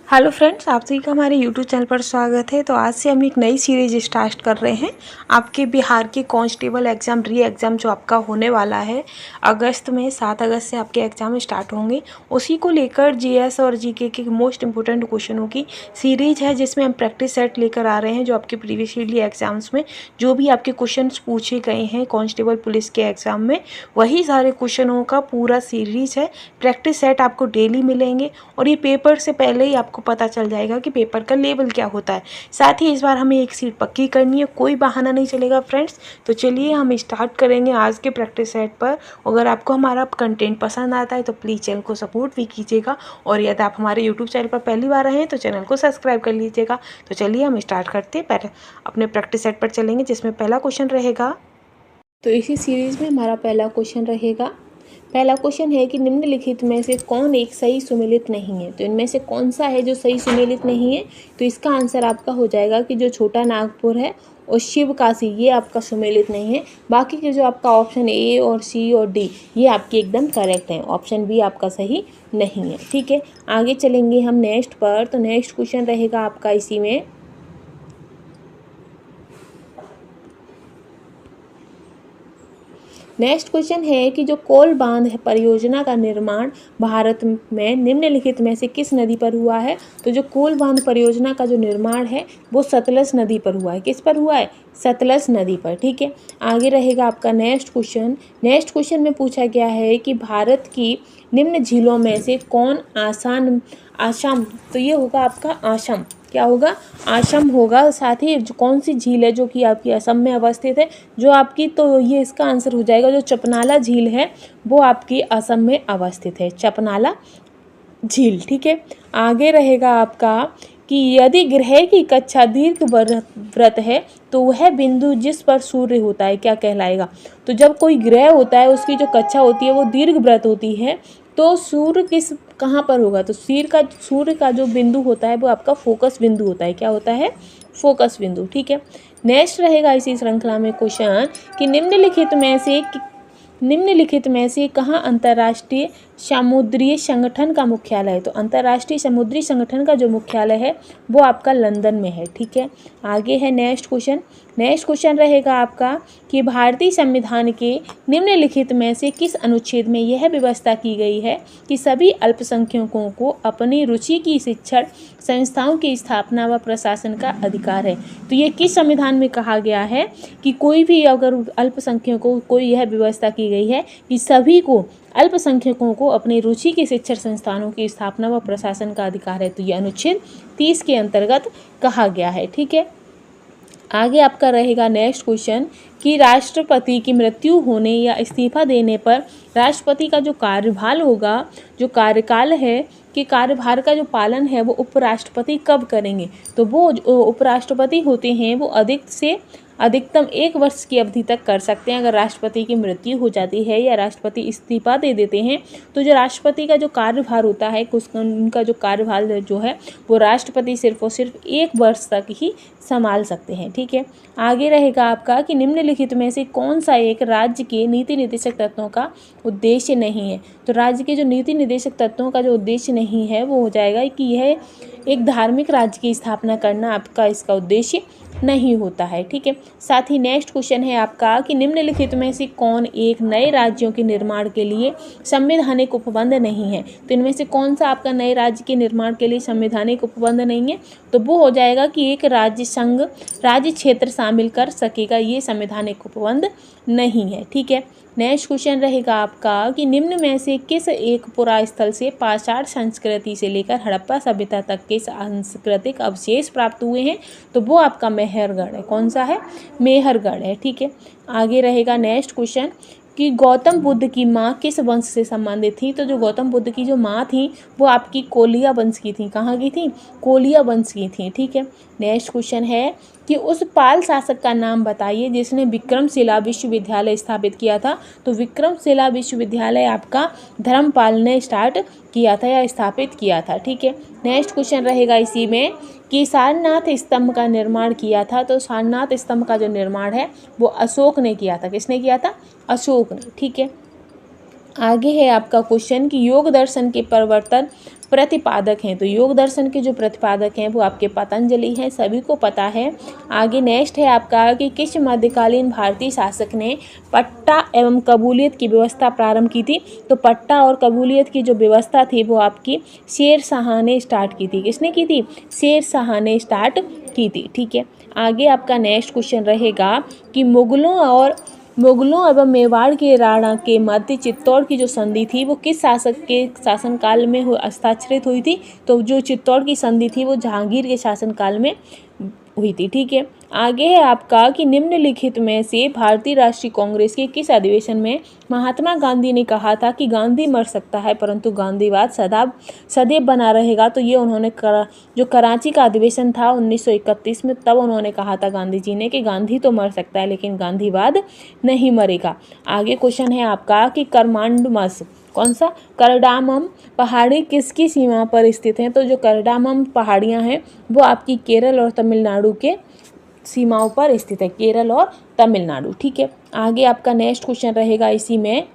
Hello friends, आप सभी का हमारे यूट्यूब चैनल पर स्वागत है। तो आज से हम एक नई सीरीज स्टार्ट कर रहे हैं। आपके बिहार के कांस्टेबल एग्ज़ाम री एग्ज़ाम जो आपका होने वाला है अगस्त में, 7 अगस्त से आपके एग्ज़ाम स्टार्ट होंगे। उसी को लेकर जीएस और जीके के मोस्ट इंपॉर्टेंट क्वेश्चनों की सीरीज है, जिसमें हम प्रैक्टिस सेट लेकर आ रहे हैं। जो आपके प्रीवियसली एग्ज़ाम्स में जो भी आपके क्वेश्चन पूछे गए हैं कांस्टेबल पुलिस के एग्ज़ाम में, वही सारे क्वेश्चनों का पूरा सीरीज है। प्रैक्टिस सेट आपको डेली मिलेंगे और ये पेपर से पहले ही आपको पता चल जाएगा कि पेपर का लेवल क्या होता है। साथ ही इस बार हमें एक सीट पक्की करनी है, कोई बहाना नहीं चलेगा फ्रेंड्स। तो चलिए हम स्टार्ट करेंगे आज के प्रैक्टिस सेट पर। अगर आपको हमारा कंटेंट पसंद आता है तो प्लीज़ चैनल को सपोर्ट भी कीजिएगा, और यदि आप हमारे यूट्यूब चैनल पर पहली बार आए हैं तो चैनल को सब्सक्राइब कर लीजिएगा। तो चलिए हम स्टार्ट करते हैं। पहले अपने प्रैक्टिस सेट पर चलेंगे, जिसमें पहला क्वेश्चन रहेगा। तो इसी सीरीज़ में हमारा पहला क्वेश्चन रहेगा। पहला क्वेश्चन है कि निम्नलिखित में से कौन एक सही सुमेलित नहीं है। तो इनमें से कौन सा है जो सही सुमेलित नहीं है? तो इसका आंसर आपका हो जाएगा कि जो छोटा नागपुर है और शिवकाशी, ये आपका सुमेलित नहीं है। बाकी के जो आपका ऑप्शन ए और सी और डी, ये आपके एकदम करेक्ट हैं। ऑप्शन बी आपका सही नहीं है। ठीक है, आगे चलेंगे हम नेक्स्ट पर। तो नेक्स्ट क्वेश्चन रहेगा आपका इसी में। नेक्स्ट क्वेश्चन है कि जो कोल बांध परियोजना का निर्माण भारत में निम्नलिखित में से किस नदी पर हुआ है? तो जो कोल बांध परियोजना का जो निर्माण है वो सतलज नदी पर हुआ है। किस पर हुआ है? सतलज नदी पर। ठीक है, आगे रहेगा आपका नेक्स्ट क्वेश्चन। नेक्स्ट क्वेश्चन में पूछा गया है कि भारत की निम्न झीलों में से कौन आसाम, तो ये होगा आपका आसाम। क्या होगा? आसाम होगा। साथ ही कौन सी झील है जो कि आपकी असम में अवस्थित है जो आपकी, तो ये इसका आंसर हो जाएगा जो चपनाला झील है वो आपकी असम में अवस्थित है, चपनाला झील। ठीक है, आगे रहेगा आपका कि यदि ग्रह की कक्षा दीर्घ व्रत है तो वह बिंदु जिस पर सूर्य होता है क्या कहलाएगा? तो जब कोई ग्रह होता है उसकी जो कक्षा होती है वो दीर्घ व्रत होती है, तो सूर्य कहाँ पर होगा? तो सूर्य का जो बिंदु होता है वो आपका फोकस बिंदु होता है। क्या होता है? फोकस बिंदु। ठीक है, नेक्स्ट रहेगा इसी श्रृंखला में क्वेश्चन कि निम्नलिखित में से कहाँ अंतर्राष्ट्रीय समुद्री संगठन का मुख्यालय है? तो अंतर्राष्ट्रीय समुद्री संगठन का जो मुख्यालय है वो आपका लंदन में है। ठीक है, आगे है नेक्स्ट क्वेश्चन। नेक्स्ट क्वेश्चन रहेगा आपका कि भारतीय संविधान के निम्नलिखित में से किस अनुच्छेद में यह व्यवस्था की गई है कि सभी अल्पसंख्यकों को अपनी रुचि की शिक्षण संस्थाओं की स्थापना व प्रशासन का अधिकार है? तो ये किस संविधान में कहा गया है कि कोई भी अगर अल्पसंख्यकों को यह व्यवस्था की गई है कि सभी को अल्पसंख्यकों को अपनी रुचि के शिक्षण संस्थानों की स्थापना व प्रशासन का अधिकार है। तो ये अनुच्छेद 30 के अंतर्गत कहा गया है। ठीक है, आगे आपका रहेगा नेक्स्ट क्वेश्चन कि राष्ट्रपति की मृत्यु होने या इस्तीफा देने पर राष्ट्रपति का जो कार्यभार होगा, जो कार्यकाल है कि कार्यभार का जो पालन है वो उपराष्ट्रपति कब करेंगे? तो वो उपराष्ट्रपति होते हैं वो अधिकतम 1 वर्ष की अवधि तक कर सकते हैं। अगर राष्ट्रपति की मृत्यु हो जाती है या राष्ट्रपति इस्तीफा दे देते हैं तो जो राष्ट्रपति का जो कार्यभार होता है उनका जो कार्यभार जो है वो राष्ट्रपति सिर्फ और सिर्फ 1 वर्ष तक ही संभाल सकते हैं। ठीक है, आगे रहेगा आपका कि निम्नलिखित में से कौन सा एक राज्य के नीति निर्देशक तत्वों का उद्देश्य नहीं है? तो राज्य के जो नीति निर्देशक तत्वों का जो उद्देश्य नहीं है वो हो जाएगा कि यह एक धार्मिक राज्य की स्थापना करना आपका इसका उद्देश्य नहीं होता है। ठीक है, साथ ही नेक्स्ट क्वेश्चन है आपका कि निम्नलिखित में से कौन एक नए राज्यों के निर्माण के लिए संवैधानिक उपबंध नहीं है? तो इनमें से कौन सा आपका नए राज्य के निर्माण के लिए संवैधानिक उपबंध नहीं है? तो वो हो जाएगा कि एक राज्य संघ राज्य क्षेत्र शामिल कर सकेगा, ये संवैधानिक उपबंध नहीं है। ठीक है, नेक्स्ट क्वेश्चन रहेगा आपका कि निम्न में से किस एक पुरा स्थल से पाषाण संस्कृति से लेकर हड़प्पा सभ्यता तक के सांस्कृतिक अवशेष प्राप्त हुए हैं? तो वो आपका मेहरगढ़ है। कौन सा है? मेहरगढ़ है। ठीक है, आगे रहेगा नेक्स्ट क्वेश्चन कि गौतम बुद्ध की माँ किस वंश से संबंधित थी? तो जो गौतम बुद्ध की जो माँ थी वो आपकी कोलिया वंश की थी। कहाँ की थी? कोलिया वंश की थी। ठीक है, नेक्स्ट क्वेश्चन है कि उस पाल शासक का नाम बताइए जिसने विक्रमशिला विश्वविद्यालय स्थापित किया था। तो विक्रमशिला विश्वविद्यालय आपका धर्मपाल ने स्टार्ट किया था या स्थापित किया था। ठीक है, नेक्स्ट क्वेश्चन रहेगा इसी में कि सारनाथ स्तंभ का निर्माण किया था। तो सारनाथ स्तंभ का जो निर्माण है वो अशोक ने किया था। किसने किया था? अशोक ने। ठीक है, आगे है आपका क्वेश्चन कि योग दर्शन के प्रवर्तन प्रतिपादक हैं। तो योग दर्शन के जो प्रतिपादक हैं वो आपके पतंजलि हैं, सभी को पता है। आगे नेक्स्ट है आपका कि किस मध्यकालीन भारतीय शासक ने पट्टा एवं कबूलियत की व्यवस्था प्रारंभ की थी। तो पट्टा और कबूलियत की जो व्यवस्था थी वो आपकी शेर शाह ने स्टार्ट की थी। किसने की थी? शेर शाह ने स्टार्ट की थी। ठीक है, आगे आपका नेक्स्ट क्वेश्चन रहेगा कि मुगलों एवं मेवाड़ के राणा के मध्य चित्तौड़ की जो संधि थी वो किस शासक के शासनकाल में हस्ताक्षरित हुई थी। तो जो चित्तौड़ की संधि थी वो जहांगीर के शासनकाल में हुई थी। ठीक है, आगे है आपका कि निम्नलिखित में से भारतीय राष्ट्रीय कांग्रेस के किस अधिवेशन में महात्मा गांधी ने कहा था कि गांधी मर सकता है परंतु गांधीवाद सदैव बना रहेगा। तो ये उन्होंने जो कराची का अधिवेशन था 1931 में, तब उन्होंने कहा था गांधी जी ने कि गांधी तो मर सकता है लेकिन गांधीवाद नहीं मरेगा। आगे क्वेश्चन है आपका कि करमांडमस कौन सा करडामम पहाड़ी किसकी सीमा पर स्थित हैं। तो जो करडामम पहाड़ियाँ हैं वो आपकी केरल और तमिलनाडु के सीमाओं पर स्थित है, केरल और तमिलनाडु। ठीक है, आगे आपका नेक्स्ट क्वेश्चन रहेगा इसी में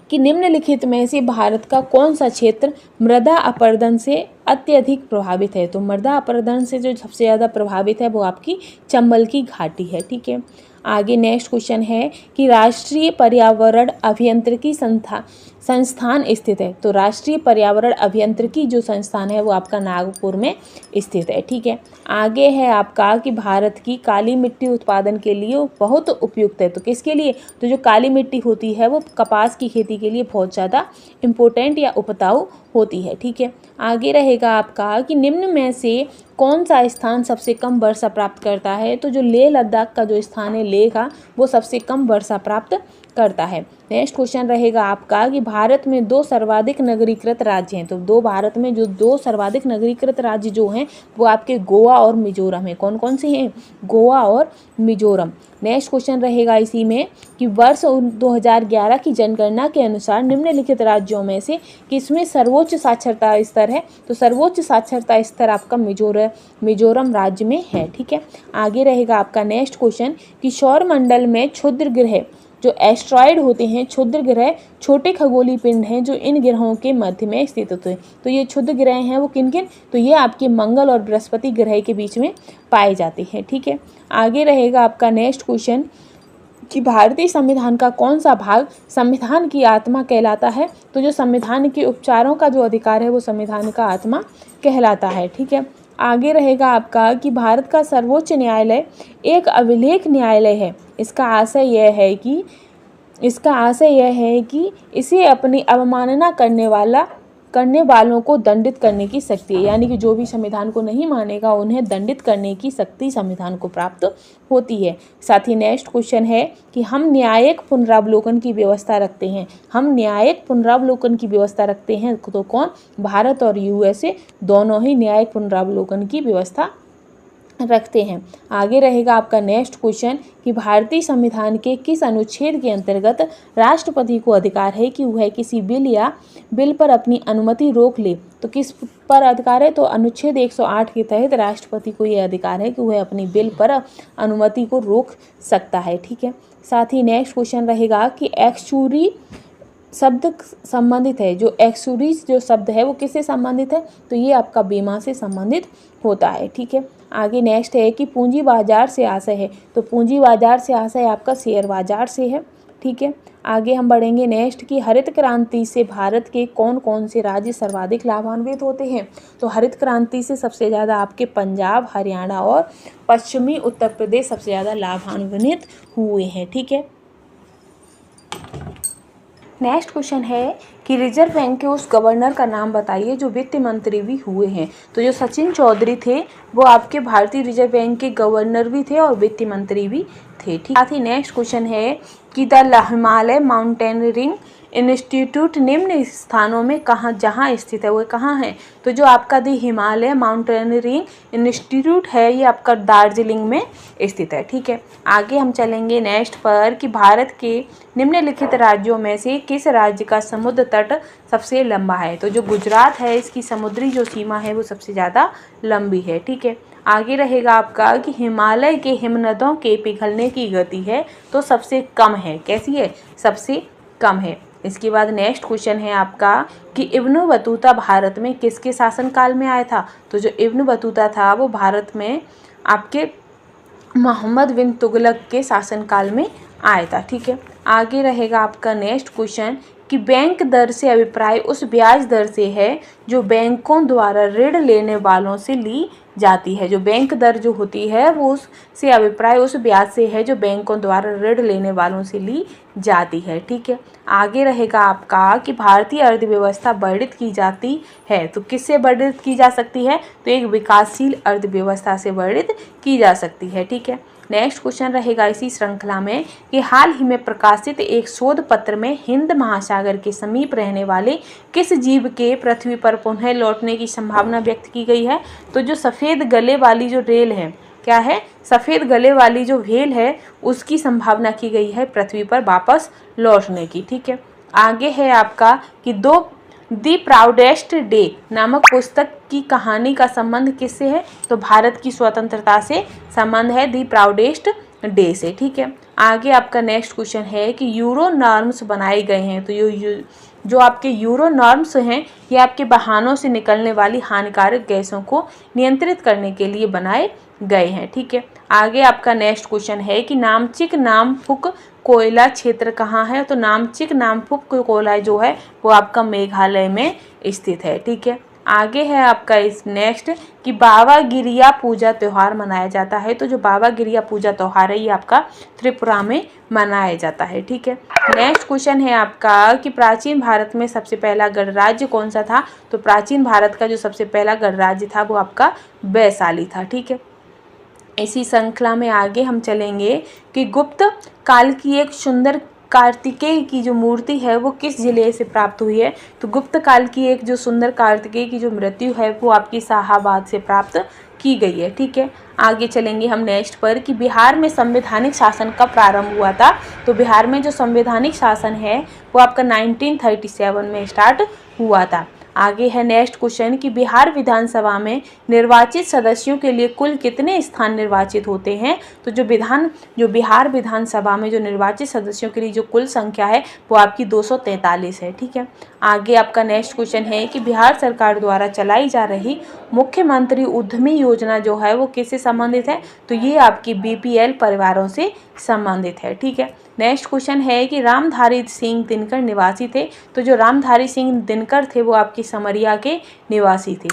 कि निम्नलिखित में से भारत का कौन सा क्षेत्र मृदा अपरदन से अत्यधिक प्रभावित है। तो मृदा अपरदन से जो सबसे ज़्यादा प्रभावित है वो आपकी चंबल की घाटी है। ठीक है, आगे नेक्स्ट क्वेश्चन है कि राष्ट्रीय पर्यावरण अभियांत्रिकी संस्थान स्थित है। तो राष्ट्रीय पर्यावरण अभियांत्रिकी जो संस्थान है वो आपका नागपुर में स्थित है। ठीक है, आगे है आपका कि भारत की काली मिट्टी उत्पादन के लिए बहुत उपयुक्त है। तो किसके लिए? तो जो काली मिट्टी होती है वो कपास की खेती के लिए बहुत ज़्यादा इम्पोर्टेंट या उपजाऊ होती है। ठीक है, आगे रहेगा आपका कि निम्न में से कौन सा स्थान सबसे कम वर्षा प्राप्त करता है। तो जो लेह लद्दाख का जो स्थान है लेह का वो सबसे कम वर्षा प्राप्त करता है। नेक्स्ट क्वेश्चन रहेगा आपका कि भारत में दो सर्वाधिक नगरीकृत राज्य हैं। तो भारत में जो दो सर्वाधिक नगरीकृत राज्य जो हैं वो आपके गोवा और मिजोरम है। कौन कौन से हैं? गोवा और मिजोरम। नेक्स्ट क्वेश्चन रहेगा इसी में कि वर्ष 2011 की जनगणना के अनुसार निम्नलिखित राज्यों में से किसमें सर्वोच्च साक्षरता स्तर है। तो सर्वोच्च साक्षरता स्तर आपका मिजोरम राज्य में है। ठीक है, आगे रहेगा आपका नेक्स्ट क्वेश्चन कि सौरमंडल में क्षुद्र ग्रह जो एस्ट्रॉयड होते हैं, क्षुद्र ग्रह छोटे खगोलीय पिंड हैं जो इन ग्रहों के मध्य में स्थित होते हैं। तो ये क्षुद्र ग्रह हैं वो किन किन? तो ये आपके मंगल और बृहस्पति ग्रह के बीच में पाए जाते हैं। ठीक है, आगे रहेगा आपका नेक्स्ट क्वेश्चन कि भारतीय संविधान का कौन सा भाग संविधान की आत्मा कहलाता है। तो जो संविधान के उपचारों का जो अधिकार है वो संविधान का आत्मा कहलाता है। ठीक है, आगे रहेगा आपका कि भारत का सर्वोच्च न्यायालय एक अभिलेख न्यायालय है। इसका आशय यह है कि इसे अपनी अवमानना करने वालों को दंडित करने की शक्ति है। यानी कि जो भी संविधान को नहीं मानेगा उन्हें दंडित करने की शक्ति संविधान को प्राप्त होती है। साथ ही नेक्स्ट क्वेश्चन है कि हम न्यायिक पुनरावलोकन की व्यवस्था रखते हैं। तो कौन? भारत और यूएसए दोनों ही न्यायिक पुनरावलोकन की व्यवस्था रखते हैं। आगे रहेगा आपका नेक्स्ट क्वेश्चन कि भारतीय संविधान के किस अनुच्छेद के अंतर्गत राष्ट्रपति को अधिकार है कि वह किसी बिल पर अपनी अनुमति रोक ले। तो किस पर अधिकार है? तो अनुच्छेद 108 के तहत राष्ट्रपति को यह अधिकार है कि वह अपनी बिल पर अनुमति को रोक सकता है। ठीक है, साथ ही नेक्स्ट क्वेश्चन रहेगा कि एक्सचुरी शब्द संबंधित है। जो एक्सचुरीज जो शब्द है वो किससे संबंधित है? तो ये आपका बीमा से संबंधित होता है। ठीक है, आगे नेक्स्ट है कि पूंजी बाजार से आशय है। तो पूंजी बाजार से आशय आपका शेयर बाजार से है। ठीक है, आगे हम बढ़ेंगे नेक्स्ट कि हरित क्रांति से भारत के कौन कौन से राज्य सर्वाधिक लाभान्वित होते हैं। तो हरित क्रांति से सबसे ज़्यादा आपके पंजाब, हरियाणा और पश्चिमी उत्तर प्रदेश सबसे ज़्यादा लाभान्वित हुए हैं। ठीक है, नेक्स्ट क्वेश्चन है कि रिजर्व बैंक के उस गवर्नर का नाम बताइए जो वित्त मंत्री भी हुए हैं। तो जो सचिन चौधरी थे वो आपके भारतीय रिजर्व बैंक के गवर्नर भी थे और वित्त मंत्री भी थे। ठीक, साथ ही नेक्स्ट क्वेश्चन है कि द हिमालय माउंटेनियरिंग इंस्टीट्यूट निम्न स्थानों में जहाँ स्थित है वो कहाँ है। तो जो आपका द हिमालय माउंटेनियरिंग इंस्टीट्यूट है ये आपका दार्जिलिंग में स्थित है। ठीक है, आगे हम चलेंगे नेक्स्ट पर कि भारत के निम्नलिखित राज्यों में से किस राज्य का समुद्र तट सबसे लंबा है। तो जो गुजरात है इसकी समुद्री जो सीमा है वो सबसे ज़्यादा लंबी है। ठीक है, आगे रहेगा आपका कि हिमालय के हिमनदों के पिघलने की गति है तो सबसे कम है। कैसी है? सबसे कम है। इसके बाद नेक्स्ट क्वेश्चन है आपका कि इब्न बतूता भारत में किसके शासनकाल में आया था। तो जो इब्न बतूता था वो भारत में आपके मोहम्मद बिन तुगलक के शासनकाल में आया था। ठीक है, आगे रहेगा आपका नेक्स्ट क्वेश्चन कि बैंक दर से अभिप्राय उस ब्याज दर से है जो बैंकों द्वारा ऋण लेने वालों से ली जाती है। जो बैंक दर जो होती है वो उससे अभिप्राय उस ब्याज से है जो बैंकों द्वारा ऋण लेने वालों से ली जाती है। ठीक है, आगे रहेगा आपका कि भारतीय अर्थव्यवस्था वर्धित की जाती है तो किससे वर्धित की जा सकती है। तो एक विकासशील अर्थव्यवस्था से वर्धित की जा सकती है। ठीक है, नेक्स्ट क्वेश्चन रहेगा इसी श्रृंखला में कि हाल ही में प्रकाशित एक शोध पत्र में हिंद महासागर के समीप रहने वाले किस जीव के पृथ्वी पर पुनः लौटने की संभावना व्यक्त की गई है। तो जो सफ़ेद गले वाली जो रेल है, क्या है, सफ़ेद गले वाली जो व्हेल है उसकी संभावना की गई है पृथ्वी पर वापस लौटने की। ठीक है, आगे है आपका कि दी प्राउडेस्ट डे नामक पुस्तक की कहानी का संबंध किससे है। तो भारत की स्वतंत्रता से संबंध है दी प्राउडेस्ट डे से। ठीक है, आगे आपका नेक्स्ट क्वेश्चन है कि यूरो नॉर्म्स बनाए गए हैं। तो जो आपके यूरो नॉर्म्स हैं ये आपके वाहनों से निकलने वाली हानिकारक गैसों को नियंत्रित करने के लिए बनाए गए हैं। ठीक है, आगे आपका नेक्स्ट क्वेश्चन है कि नामचिक नामफुक कोयला क्षेत्र कहाँ है। तो नामचिक नामफुक कोयला जो है वो आपका मेघालय में स्थित है। ठीक है, आगे है आपका इस नेक्स्ट कि बाबा गिरिया पूजा त्यौहार मनाया जाता है। तो जो बाबा गिरिया पूजा त्यौहार है ये आपका त्रिपुरा में मनाया जाता है। ठीक है, नेक्स्ट क्वेश्चन है आपका कि प्राचीन भारत में सबसे पहला गणराज्य कौन सा था। तो प्राचीन भारत का जो सबसे पहला गणराज्य था वो आपका वैशाली था। ठीक है, इसी श्रृंखला में आगे हम चलेंगे कि गुप्त काल की एक सुंदर कार्तिकेय की जो मूर्ति है वो किस जिले से प्राप्त हुई है। तो गुप्त काल की एक जो सुंदर कार्तिकेय की जो मृत्यु है वो आपकी शाहाबाद से प्राप्त की गई है। ठीक है, आगे चलेंगे हम नेक्स्ट पर कि बिहार में संवैधानिक शासन कब प्रारंभ हुआ था। तो बिहार में जो संवैधानिक शासन है वो आपका 1937 में स्टार्ट हुआ था। आगे है नेक्स्ट क्वेश्चन कि बिहार विधानसभा में निर्वाचित सदस्यों के लिए कुल कितने स्थान निर्वाचित होते हैं। तो जो बिहार विधानसभा में जो निर्वाचित सदस्यों के लिए जो कुल संख्या है वो आपकी 243 है। ठीक है, आगे आपका नेक्स्ट क्वेश्चन है कि बिहार सरकार द्वारा चलाई जा रही मुख्यमंत्री उद्यमी योजना जो है वो किससे संबंधित है। तो ये आपकी BPL परिवारों से संबंधित है। ठीक है, नेक्स्ट क्वेश्चन है कि रामधारी सिंह दिनकर निवासी थे। तो जो रामधारी सिंह दिनकर थे वो आपकी समरिया के निवासी थे।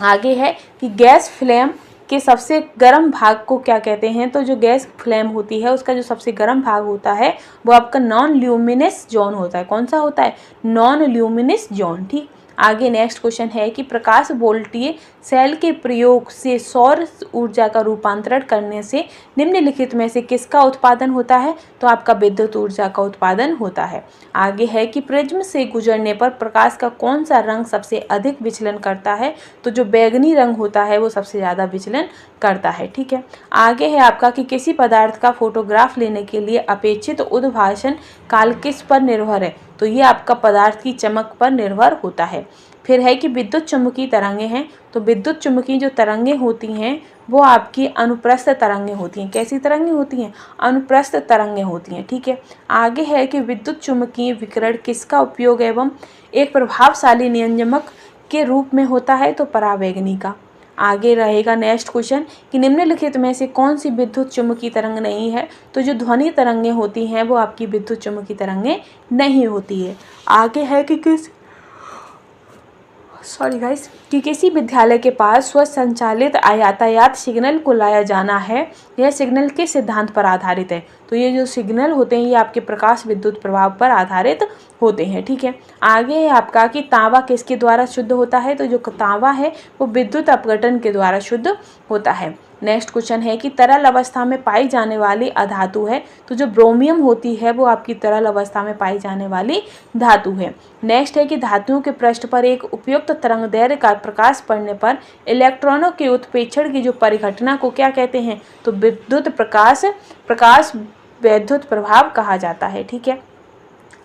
आगे है कि गैस फ्लेम के सबसे गर्म भाग को क्या कहते हैं। तो जो गैस फ्लेम होती है उसका जो सबसे गर्म भाग होता है वो आपका नॉन ल्यूमिनस जोन होता है। कौन सा होता है, नॉन ल्यूमिनस जोन। ठीक, आगे नेक्स्ट क्वेश्चन है कि प्रकाश वोल्टीय सेल के प्रयोग से सौर ऊर्जा का रूपांतरण करने से निम्नलिखित में से किसका उत्पादन होता है। तो आपका विद्युत ऊर्जा का उत्पादन होता है। आगे है कि प्रिज्म से गुजरने पर प्रकाश का कौन सा रंग सबसे अधिक विचलन करता है। तो जो बैगनी रंग होता है वो सबसे ज़्यादा विचलन करता है। ठीक है, आगे है आपका कि किसी पदार्थ का फोटोग्राफ लेने के लिए अपेक्षित उद्भाषण काल किस पर निर्भर है। तो ये आपका पदार्थ की चमक पर निर्भर होता है। फिर है कि विद्युत चुम्बकीय तरंगे हैं। तो विद्युत चुम्बकीय जो तरंगे होती हैं वो आपकी अनुप्रस्थ तरंगे होती हैं। कैसी तरंगे होती हैं, अनुप्रस्थ तरंगे होती हैं। ठीक है, आगे है कि विद्युत चुम्बकीय विकिरण किसका उपयोग एवं एक प्रभावशाली नियंजक के रूप में होता है। तो परावैंगनी का। आगे रहेगा नेक्स्ट क्वेश्चन कि निम्नलिखित में से कौन सी विद्युत चुम्बकीय तरंग नहीं है। तो जो ध्वनि तरंगे होती हैं वो आपकी विद्युत चुम्बकीय तरंगे नहीं होती है। आगे है कि किसी विद्यालय के पास स्वसंचालित यातायात सिग्नल को लाया जाना है। यह सिग्नल किस सिद्धांत पर आधारित है। तो ये जो सिग्नल होते हैं ये आपके प्रकाश विद्युत प्रभाव पर आधारित होते हैं। ठीक है, आगे है आपका कि तांबा किसके द्वारा शुद्ध होता है। तो जो तांबा है वो विद्युत अपघटन के द्वारा शुद्ध होता है। नेक्स्ट क्वेश्चन है कि तरल अवस्था में पाई जाने वाली अधातु है। तो जो ब्रोमियम होती है वो आपकी तरल अवस्था में पाई जाने वाली धातु है। नेक्स्ट है कि धातुओं के पृष्ठ पर एक उपयुक्त तरंगदैर्घ्य का प्रकाश पड़ने पर इलेक्ट्रॉनों के उत्प्रेक्षण की जो परिघटना को क्या कहते हैं। तो विद्युत प्रकाश वैद्युत प्रभाव कहा जाता है। ठीक है,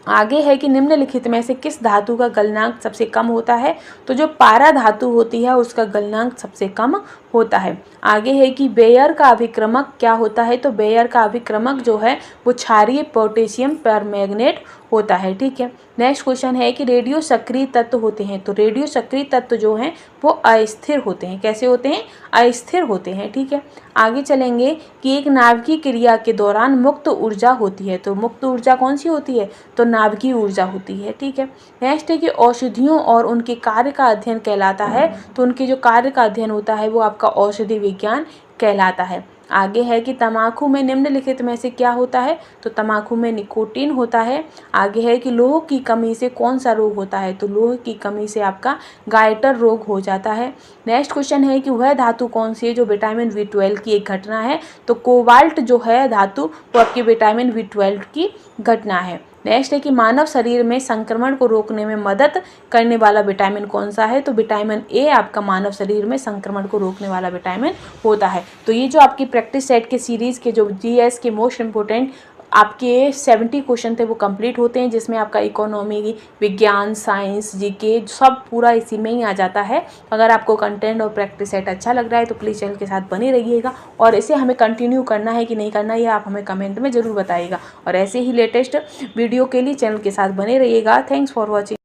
आगे है कि निम्नलिखित में से किस धातु का गलनांक सबसे कम होता है। तो जो पारा धातु होती है उसका गलनांक सबसे कम होता है। आगे है कि बेयर का अभिक्रमक क्या होता है, तो बेयर का अभिक्रमक जो है वो क्षारीय पोटेशियम परमैंगनेट होता है, ठीक है। नेक्स्ट क्वेश्चन है कि रेडियो सक्रिय तत्व होते हैं, तो रेडियो सक्रिय तत्व जो हैं वो अस्थिर होते हैं। कैसे होते हैं? अस्थिर होते हैं, ठीक है। आगे चलेंगे कि एक नाभिकीय क्रिया के दौरान मुक्त ऊर्जा होती है, तो मुक्त ऊर्जा कौन सी होती है? तो नाभिकीय ऊर्जा होती है, ठीक है। नेक्स्ट है कि औषधियों और उनके कार्य का अध्ययन कहलाता है, तो उनके जो कार्य का अध्ययन होता है वो आपका औषधि विज्ञान कहलाता है। आगे है कि तम्बाकू में निम्नलिखित में से क्या होता है, तो तम्बाकू में निकोटीन होता है। आगे है कि लोह की कमी से कौन सा रोग होता है, तो लोह की कमी से आपका गाइटर रोग हो जाता है। नेक्स्ट क्वेश्चन है कि वह धातु कौन सी है जो विटामिन B12 की एक घटना है, तो कोबाल्ट जो है धातु वो आपकी विटामिन B12 की घटना है। नेक्स्ट है कि मानव शरीर में संक्रमण को रोकने में मदद करने वाला विटामिन कौन सा है, तो विटामिन A आपका मानव शरीर में संक्रमण को रोकने वाला विटामिन होता है। तो ये जो आपकी प्रैक्टिस सेट के सीरीज़ के जो GS के मोस्ट इम्पोर्टेंट आपके 70 क्वेश्चन थे वो कंप्लीट होते हैं, जिसमें आपका इकोनॉमी, विज्ञान, साइंस, जीके सब पूरा इसी में ही आ जाता है। अगर आपको कंटेंट और प्रैक्टिस सेट अच्छा लग रहा है तो प्लीज़ चैनल के साथ बने रहिएगा, और इसे हमें कंटिन्यू करना है कि नहीं करना है आप हमें कमेंट में ज़रूर बताइएगा। और ऐसे ही लेटेस्ट वीडियो के लिए चैनल के साथ बने रहिएगा। Thanks for watching.